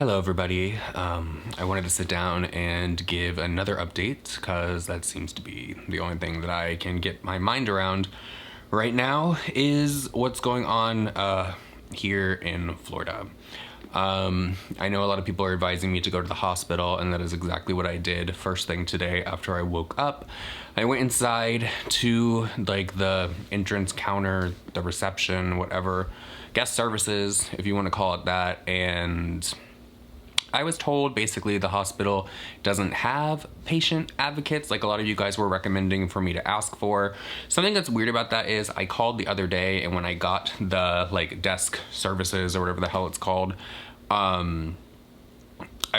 Hello everybody. I wanted to sit down and give another update because that seems to be the only thing that I can get my mind around right now is what's going on here in Florida. I know a lot of people are advising me to go to the hospital, and that is exactly what I did first thing today after I woke up. I went inside to like the entrance counter, the reception, whatever, guest services, if you want to call it that, and I was told basically the hospital doesn't have patient advocates like a lot of you guys were recommending for me to ask for. Something that's weird about that is I called the other day, and when I got the like desk services or whatever the hell it's called, I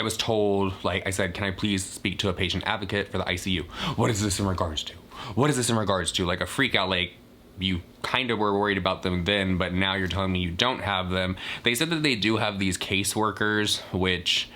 was told, like I said, can I please speak to a patient advocate for the ICU? What is this in regards to? What is this in regards to? Like a freak out, like you kind of were worried about them then, but now you're telling me you don't have them. They said that they do have these caseworkers, which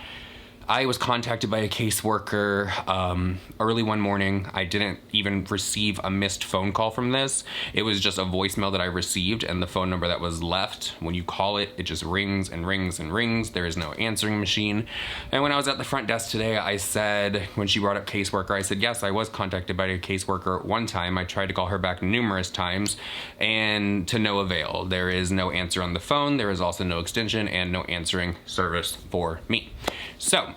I was contacted by a caseworker early one morning. I didn't even receive a missed phone call from this. It was just a voicemail that I received, and the phone number that was left, when you call it, it just rings and rings and rings. There is no answering machine. And when I was at the front desk today, I said, when she brought up caseworker, I said, yes, I was contacted by a caseworker one time. I tried to call her back numerous times, and to no avail. There is no answer on the phone. There is also no extension and no answering service for me. So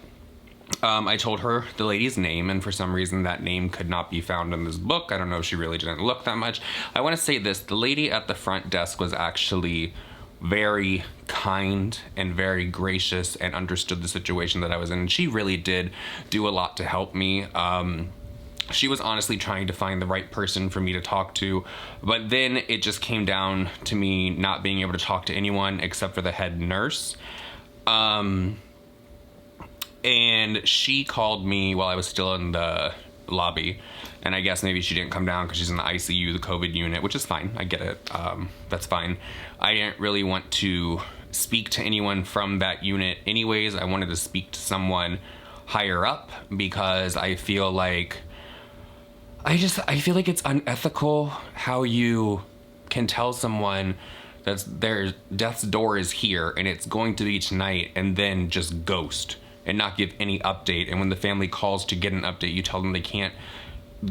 I told her the lady's name, and for some reason that name could not be found in this book. I don't know if she really didn't look that much. I want to say this, the lady at the front desk was actually very kind and very gracious and understood the situation that I was in. She really did do a lot to help me. She was honestly trying to find the right person for me to talk to, but then it just came down to me not being able to talk to anyone except for the head nurse. And she called me while I was still in the lobby, and I guess maybe she didn't come down because she's in the ICU, the COVID unit, which is fine. I get it. That's fine. I didn't really want to speak to anyone from that unit anyways. I wanted to speak to someone higher up because I feel like it's unethical how you can tell someone that their death's door is here and it's going to be tonight, and then just ghost and not give any update. And when the family calls to get an update, you tell them they can't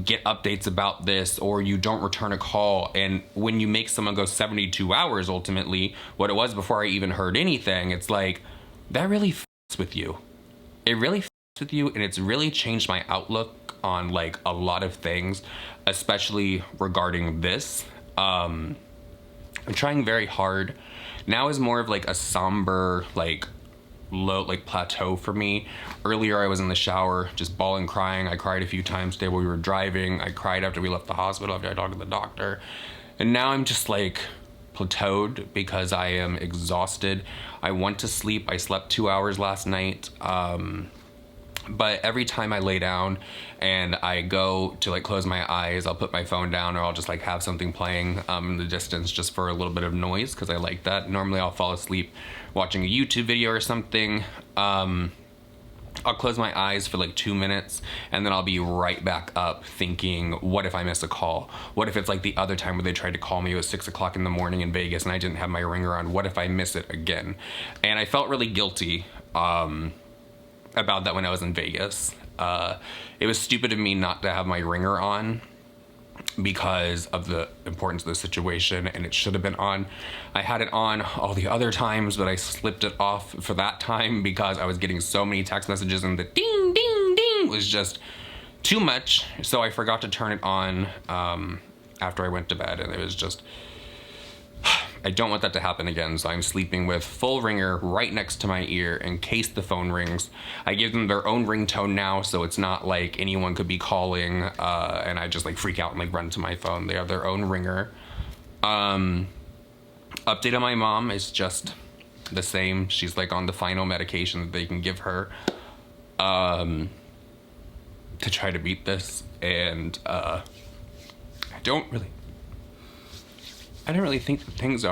get updates about this, or you don't return a call. And when you make someone go 72 hours, ultimately, what it was before I even heard anything, it's like, that really f***s with you. It really f***s with you, and it's really changed my outlook on like a lot of things, especially regarding this. I'm trying very hard. Now is more of like a somber, like low, like plateau for me. Earlier I was in the shower just bawling, crying. I cried a few times today while we were driving. I cried after we left the hospital, after I talked to the doctor. And now I'm just like plateaued because I am exhausted. I want to sleep. I slept 2 hours last night. But every time I lay down and I go to like close my eyes, I'll put my phone down, or I'll just like have something playing in the distance just for a little bit of noise, because I like that. Normally I'll fall asleep watching a YouTube video or something. I'll close my eyes for like 2 minutes, and then I'll be right back up thinking, what if I miss a call? What if it's like the other time where they tried to call me? It was 6 o'clock in the morning in Vegas and I didn't have my ringer on. What if I miss it again? And I felt really guilty about that when I was in Vegas. It was stupid of me not to have my ringer on because of the importance of the situation, and it should have been on. I had it on all the other times, but I slipped it off for that time because I was getting so many text messages, and the ding, ding, ding was just too much. So I forgot to turn it on after I went to bed, and it was just, I don't want that to happen again, so I'm sleeping with full ringer right next to my ear in case the phone rings. I give them their own ringtone now, so it's not like anyone could be calling and I just like freak out and like run to my phone. They have their own ringer. Update on my mom is just the same. She's like on the final medication that they can give her to try to beat this, and I don't really think that things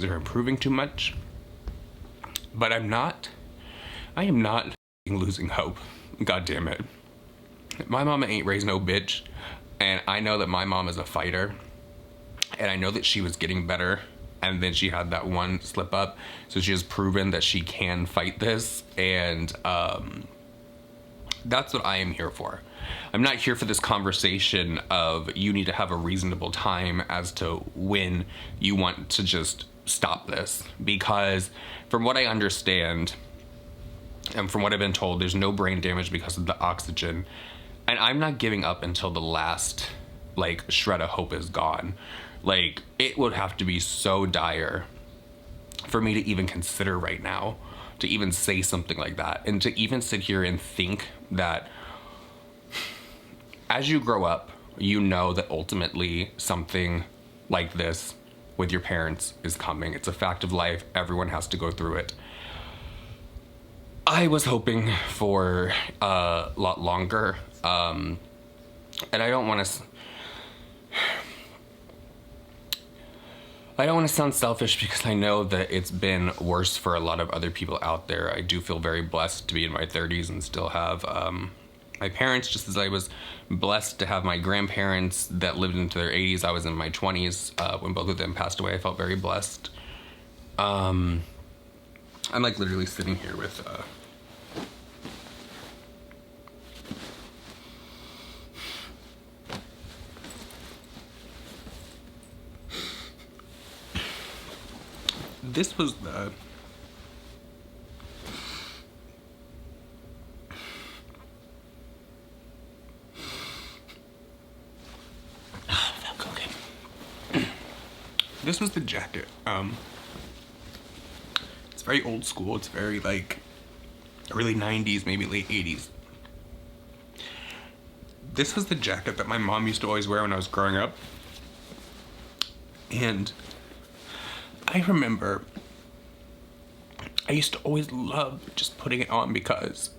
are improving too much, but I am not losing hope. God damn it. My mama ain't raised no bitch, and I know that my mom is a fighter, and I know that she was getting better and then she had that one slip up. So she has proven that she can fight this, and that's what I am here for. I'm not here for this conversation of you need to have a reasonable time as to when you want to just stop this, because from what I understand and from what I've been told, there's no brain damage because of the oxygen, and I'm not giving up until the last like shred of hope is gone. Like, it would have to be so dire for me to even consider right now to even say something like that, and to even sit here and think that as you grow up, you know that ultimately something like this with your parents is coming. It's a fact of life. Everyone has to go through it. I was hoping for a lot longer, and I don't want to sound selfish, because I know that it's been worse for a lot of other people out there. I do feel very blessed to be in my 30s and still have my parents, just as I was blessed to have my grandparents that lived into their 80s. I was in my 20s when both of them passed away. I felt very blessed. I'm like literally sitting here with this was the this was the jacket. It's very old school. It's very like early 90s, maybe late 80s. This was the jacket that my mom used to always wear when I was growing up. And I remember I used to always love just putting it on because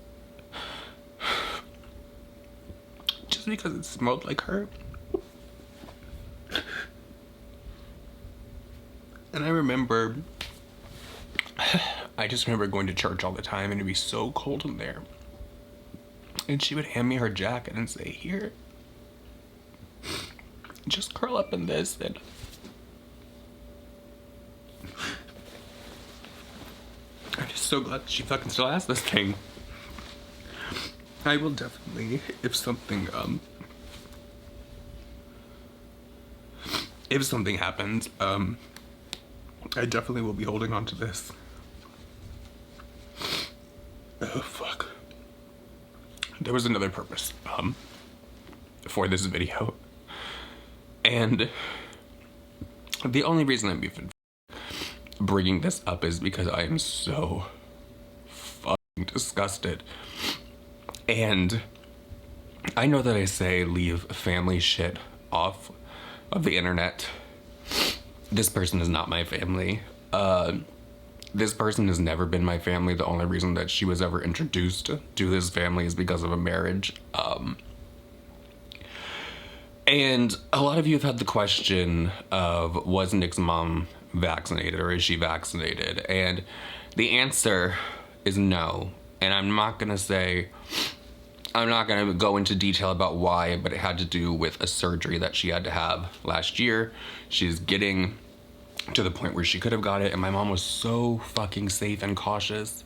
it smelled like her. And I just remember going to church all the time, and it'd be so cold in there. And she would hand me her jacket and say, "Here, just curl up in this." And I'm just so glad that she fucking still has this thing. I will definitely, if something happens, I definitely will be holding on to this. Oh, fuck. There was another purpose, for this video. And the only reason I'm even bringing this up is because I am so fucking disgusted. And I know that I say leave family shit off of the internet. This person is not my family. This person has never been my family. The only reason that she was ever introduced to this family is because of a marriage. And a lot of you have had the question of, was Nick's mom vaccinated, or is she vaccinated? And the answer is no. And I'm not gonna go into detail about why, but it had to do with a surgery that she had to have last year. She's getting to the point where she could have got it, and my mom was so fucking safe and cautious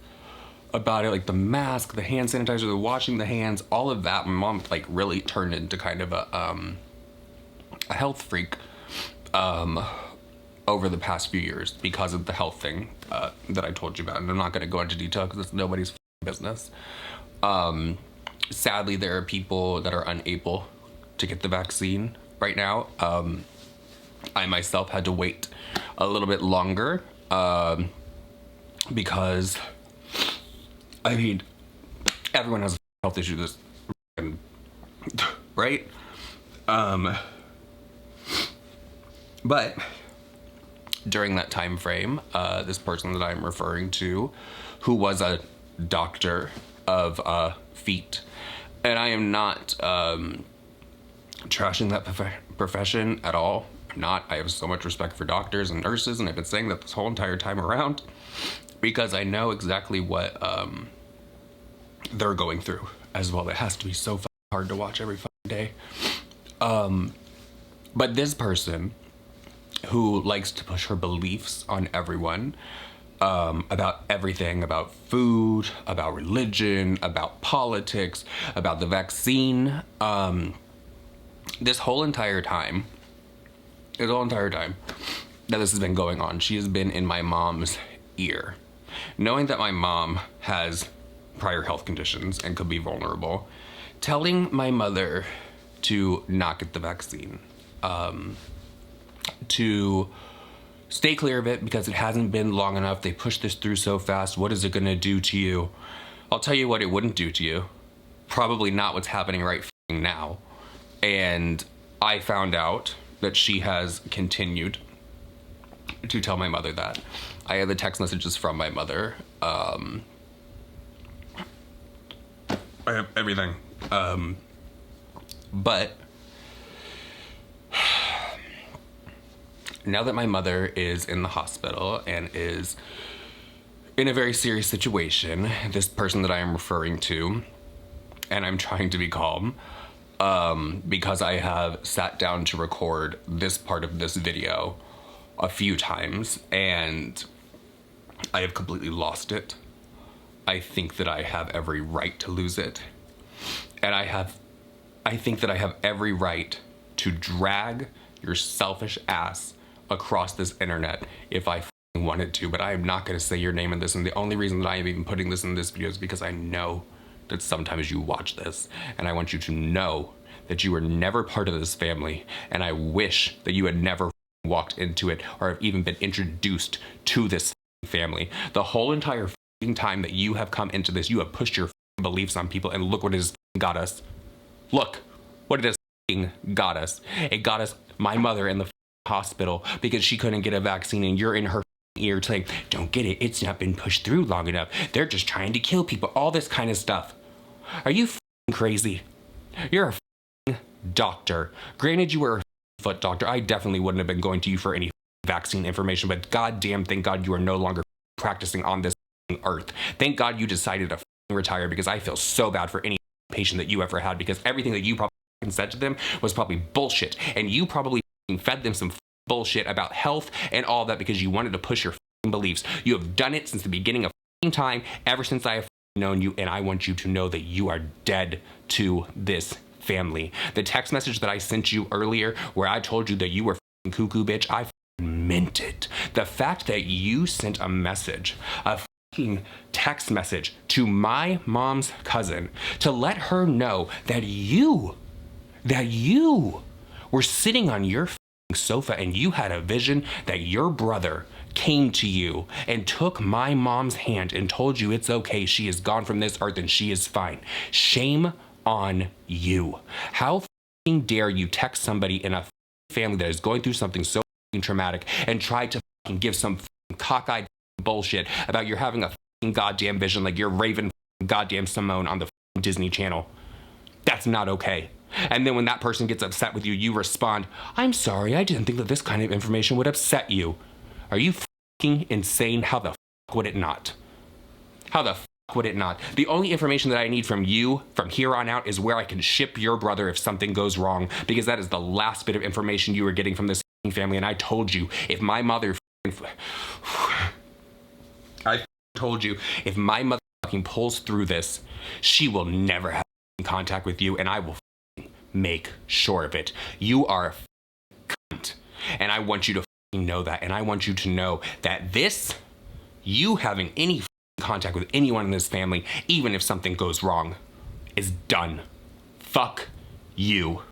about it. Like the mask, the hand sanitizer, the washing the hands, all of that. My mom like really turned into kind of a health freak over the past few years because of the health thing that I told you about. And I'm not going to go into detail because it's nobody's business. Sadly, there are people that are unable to get the vaccine right now. I myself had to wait a little bit longer because, I mean, everyone has a health issue this, right? But during that time frame, this person that I'm referring to, who was a doctor of feet, and I am not trashing that profession at all. I'm not. I have so much respect for doctors and nurses, and I've been saying that this whole entire time around because I know exactly what they're going through as well. It has to be so hard to watch every day. But this person who likes to push her beliefs on everyone, about everything, about food, about religion, about politics, about the vaccine. This whole entire time that this has been going on, she has been in my mom's ear. Knowing that my mom has prior health conditions and could be vulnerable, telling my mother to not get the vaccine, to stay clear of it because it hasn't been long enough. They pushed this through so fast. What is it gonna do to you? I'll tell you what it wouldn't do to you. Probably not what's happening right now. And I found out that she has continued to tell my mother that. I have the text messages from my mother. I have everything. But now that my mother is in the hospital and is in a very serious situation, this person that I am referring to, and I'm trying to be calm, because I have sat down to record this part of this video a few times and I have completely lost it. I think that I have every right to lose it. And I think that I have every right to drag your selfish ass across this internet if I wanted to, but I am not going to say your name in this. And the only reason that I am even putting this in this video is because I know that sometimes you watch this, and I want you to know that you were never part of this family, and I wish that you had never walked into it or have even been introduced to this family. The whole entire time that you have come into this, you have pushed your beliefs on people, and look what it has got us. Look what it has got us. It got us, my mother, in the hospital because she couldn't get a vaccine, and you're in her ear saying, don't get it, it's not been pushed through long enough, they're just trying to kill people, all this kind of stuff. Are you crazy? You're a doctor. Granted, you were a foot doctor. I definitely wouldn't have been going to you for any vaccine information, but goddamn, thank God you are no longer practicing on this earth. Thank God you decided to retire, because I feel so bad for any patient that you ever had, because everything that you probably said to them was probably bullshit, and you probably fed them some bullshit about health and all that because you wanted to push your beliefs. You have done it since the beginning of time, ever since I have known you, and I want you to know that you are dead to this family. The text message that I sent you earlier where I told you that you were cuckoo bitch, I meant it. The fact that you sent a message, a text message to my mom's cousin to let her know that you were sitting on your sofa and you had a vision that your brother came to you and took my mom's hand and told you it's okay, she is gone from this earth and she is fine. Shame on you. How dare you text somebody in a family that is going through something so traumatic and try to give some cockeyed bullshit about you're having a goddamn vision like you're Raven goddamn Simone on the Disney Channel. That's not okay. And then when that person gets upset with you, you respond, I'm sorry, I didn't think that this kind of information would upset you. Are you insane? How the would it not? How the would it not? The only information that I need from you from here on out is where I can ship your brother if something goes wrong, because that is the last bit of information you were getting from this family. And I told you, if my mother if my mother pulls through this, she will never have contact with you, and I will make sure of it. You are a cunt, and I want you to know that, and I want you to know that this, you having any contact with anyone in this family, even if something goes wrong, is done. Fuck you.